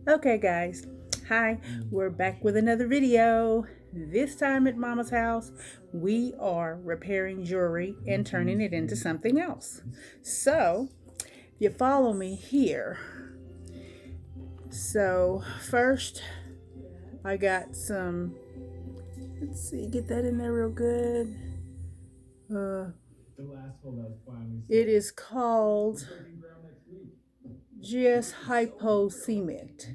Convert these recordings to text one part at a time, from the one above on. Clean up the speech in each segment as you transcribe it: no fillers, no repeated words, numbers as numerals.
Okay, guys. Hi, we're back with another video. This time at Mama's house, we are repairing jewelry and turning it into something else. So, if you follow me here. So, first, I got some, let's see, get that in there real good. Uh, it is called GS Hypo Cement,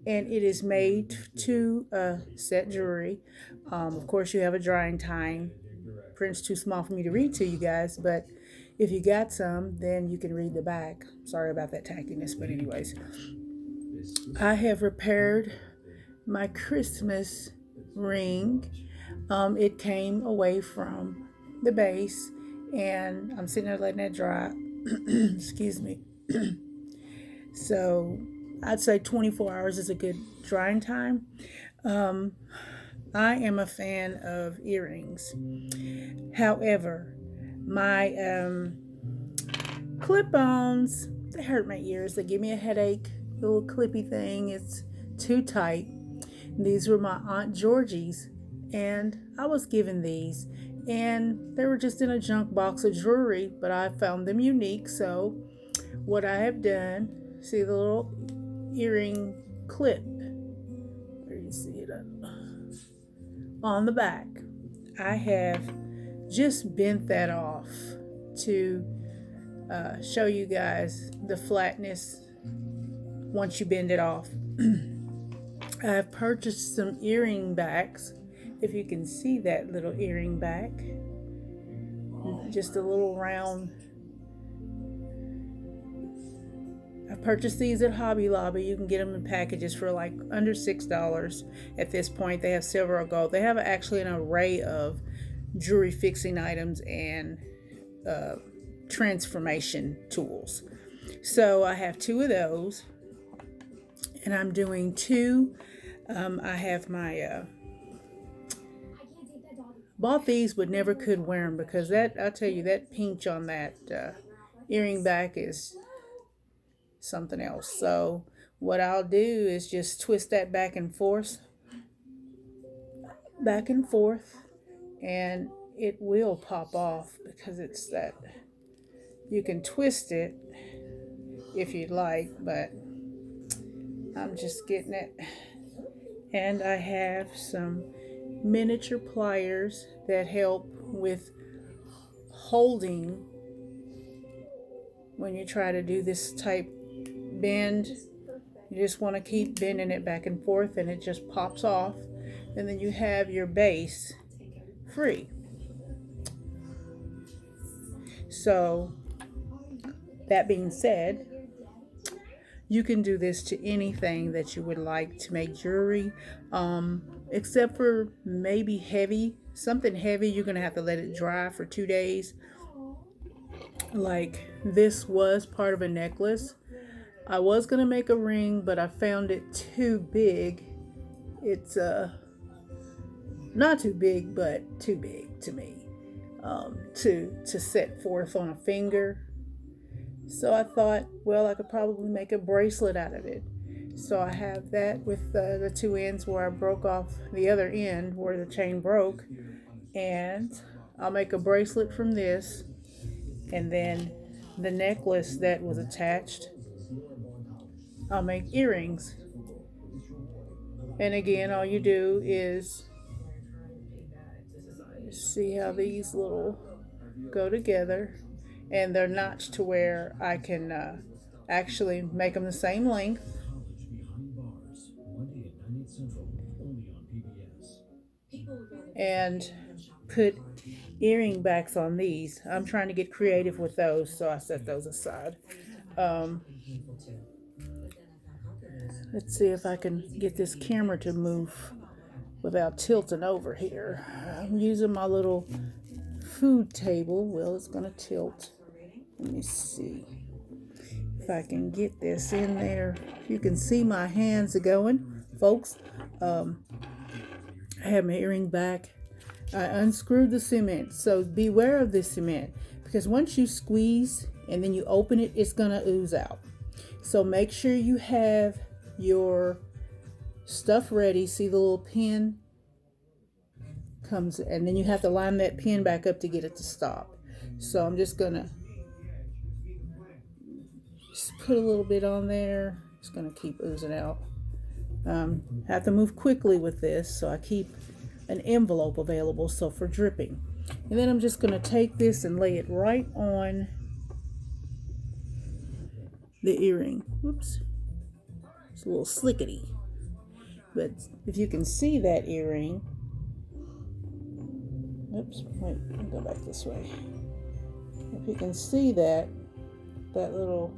and it is made to set jewelry. Of course, you have a drying time. Print's too small for me to read to you guys, but if you got some, then you can read the back. Sorry about that tackiness, but anyways, I have repaired my Christmas ring. It came away from the base, and I'm sitting there letting that dry. Excuse me. So I'd say 24 hours is a good drying time. Um, I am a fan of earrings. However, my clip-ons, they hurt my ears. They give me a headache. The little clippy thing, it's too tight. These were my Aunt Georgie's, and I was given these, and they were just in a junk box of jewelry, but I found them unique. So what I have done, see the little earring clip, there you see it on the back, I have just bent that off to show you guys the flatness once you bend it off. I've purchased some earring backs. If you can see that little earring back, just a little round. I purchased these at Hobby Lobby. You can get them in packages for like under $6 at this point. They have silver or gold. They have actually an array of jewelry fixing items and transformation tools. So I have two of those, and I'm doing two. I have my bought these but never could wear them because that, I'll tell you, that pinch on that earring back is something else. So what I'll do is just twist that back and forth, and it will pop off because it's that. You can twist it if you'd like, but I'm just getting it. And I have some miniature pliers that help with holding when you try to do this type bend. You just want to keep bending it back and forth, and it just pops off, and then you have your base free. So that being said, you can do this to anything that you would like to make jewelry, except for maybe heavy. Something heavy, you're going to have to let it dry for 2 days. Like this was part of a necklace. I was going to make a ring, but I found it too big. It's not too big, but too big to me to set forth on a finger. So I thought, well, I could probably make a bracelet out of it. So I have that with the two ends where I broke off the other end where the chain broke. And I'll make a bracelet from this. And then the necklace that was attached, I'll make earrings. And again, all you do is see how these little go together, and they're notched to where I can actually make them the same length. And put earring backs on these. I'm trying to get creative with those, so I set those aside. Um, let's see if I can get this camera to move without tilting over here. I'm using my little food table. Well, it's going to tilt. Let me see if I can get this in there. You can see my hands are going, folks. I have my earring back. I unscrewed the cement, so beware of the cement because once you squeeze and then you open it, it's going to ooze out. So make sure you have your stuff ready, see the little pin comes, and then you have to line that pin back up to get it to stop. So I'm just gonna just put a little bit on there. It's gonna keep oozing out. Have to move quickly with this, so I keep an envelope available so for dripping. And then I'm just gonna take this and lay it right on the earring. Whoops, it's a little slickety. But if you can see that earring, oops, wait, let me go back this way. If you can see that little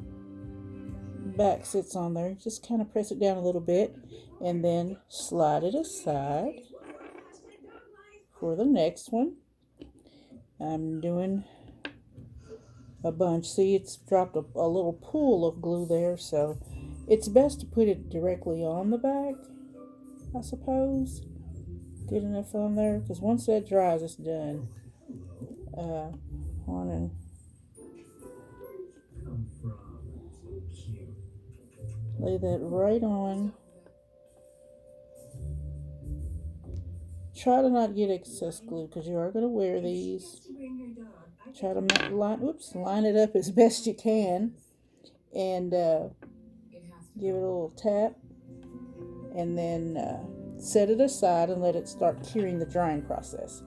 back sits on there, just kind of press it down a little bit and then slide it aside for the next one. I'm doing a bunch. See, it's dropped a little pool of glue there, so it's best to put it directly on the back, I suppose. Get enough on there, because once that dries, it's done. On and lay that right on. Try to not get excess glue, because you are going to wear these. Try to line it up as best you can, and give it a little tap, and then set it aside and let it start curing the drying process.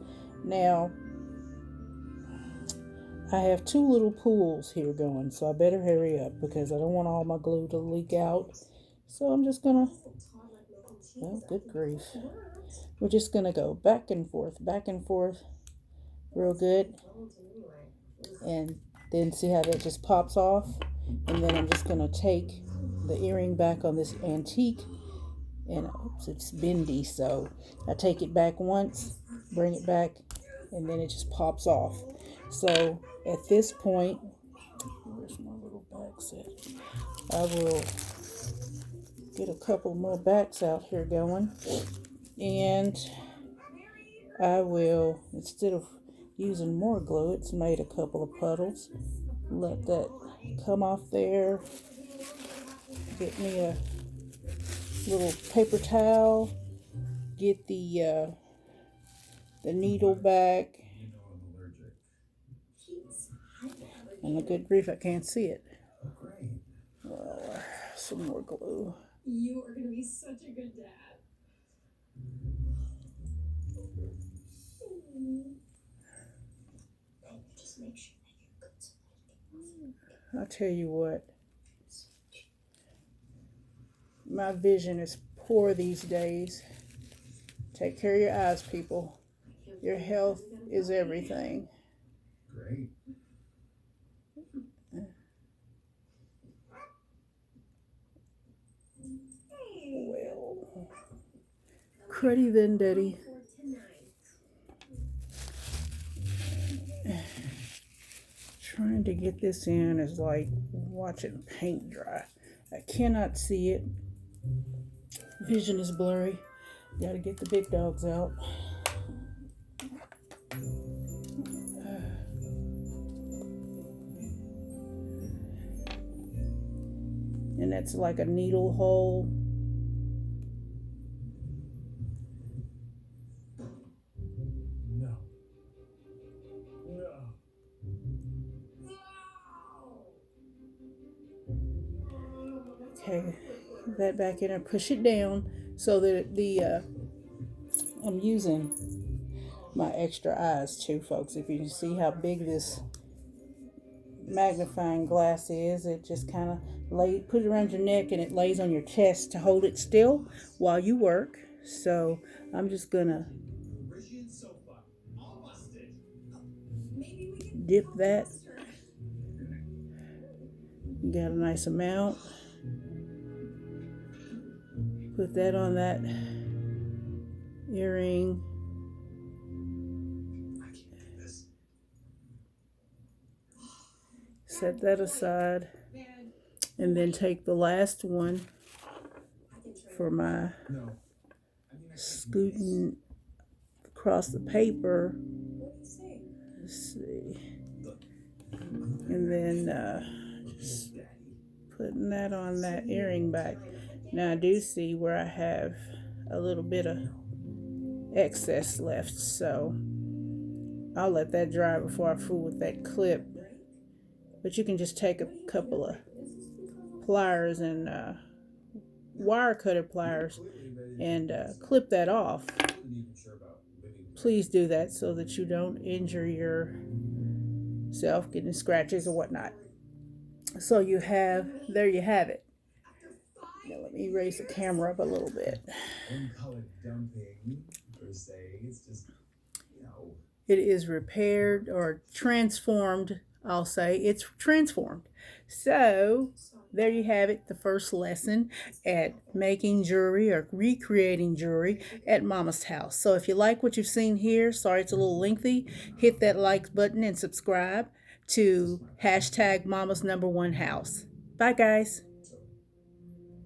Now, I have 2 little pools here going, so I better hurry up because I don't want all my glue to leak out. So I'm just gonna, oh, good grief. We're just gonna go back and forth, real good. And then see how that just pops off? And then I'm just gonna take the earring back on this antique, and oops, it's bendy, so I take it back once, bring it back, and then it just pops off. So at this point, where's my little back set? I will get a couple more backs out here going, and I will, instead of using more glue, it's made a couple of puddles. Let that come off there. Get me a little paper towel. Get the needle back. And a good grief, I can't see it. Well, some more glue. You are going to be such a good dad. Just make sure that you're good. I'll tell you what. My vision is poor these days. Take care of your eyes, people. Your health is everything. Great. Well, cruddy then, Daddy. Trying to get this in is like watching paint dry. I cannot see it. Vision is blurry. Gotta get the big dogs out. And that's like a needle hole. No. Okay, that back in and push it down so that I'm using my extra eyes too, folks. If you can see how big this magnifying glass is, it just kind of put it around your neck, and it lays on your chest to hold it still while you work. So I'm just gonna dip that. Got a nice amount. Put that on that earring. Set that aside. And then take the last one for my scooting across the paper. Let's see. And then just putting that on that earring back. Now I do see where I have a little bit of excess left, so I'll let that dry before I fool with that clip. But you can just take a couple of pliers and wire cutter pliers and clip that off. Please do that so that you don't injure yourself getting scratches or whatnot. So there you have it. Now let me raise the camera up a little bit. Wouldn't call it dumping per se. It's just, you know. It is repaired or transformed. I'll say it's transformed. So there you have it, the first lesson at making jewelry or recreating jewelry at Mama's house. So if you like what you've seen here, sorry it's a little lengthy, hit that like button and subscribe to #Mama's #1 house. Bye guys.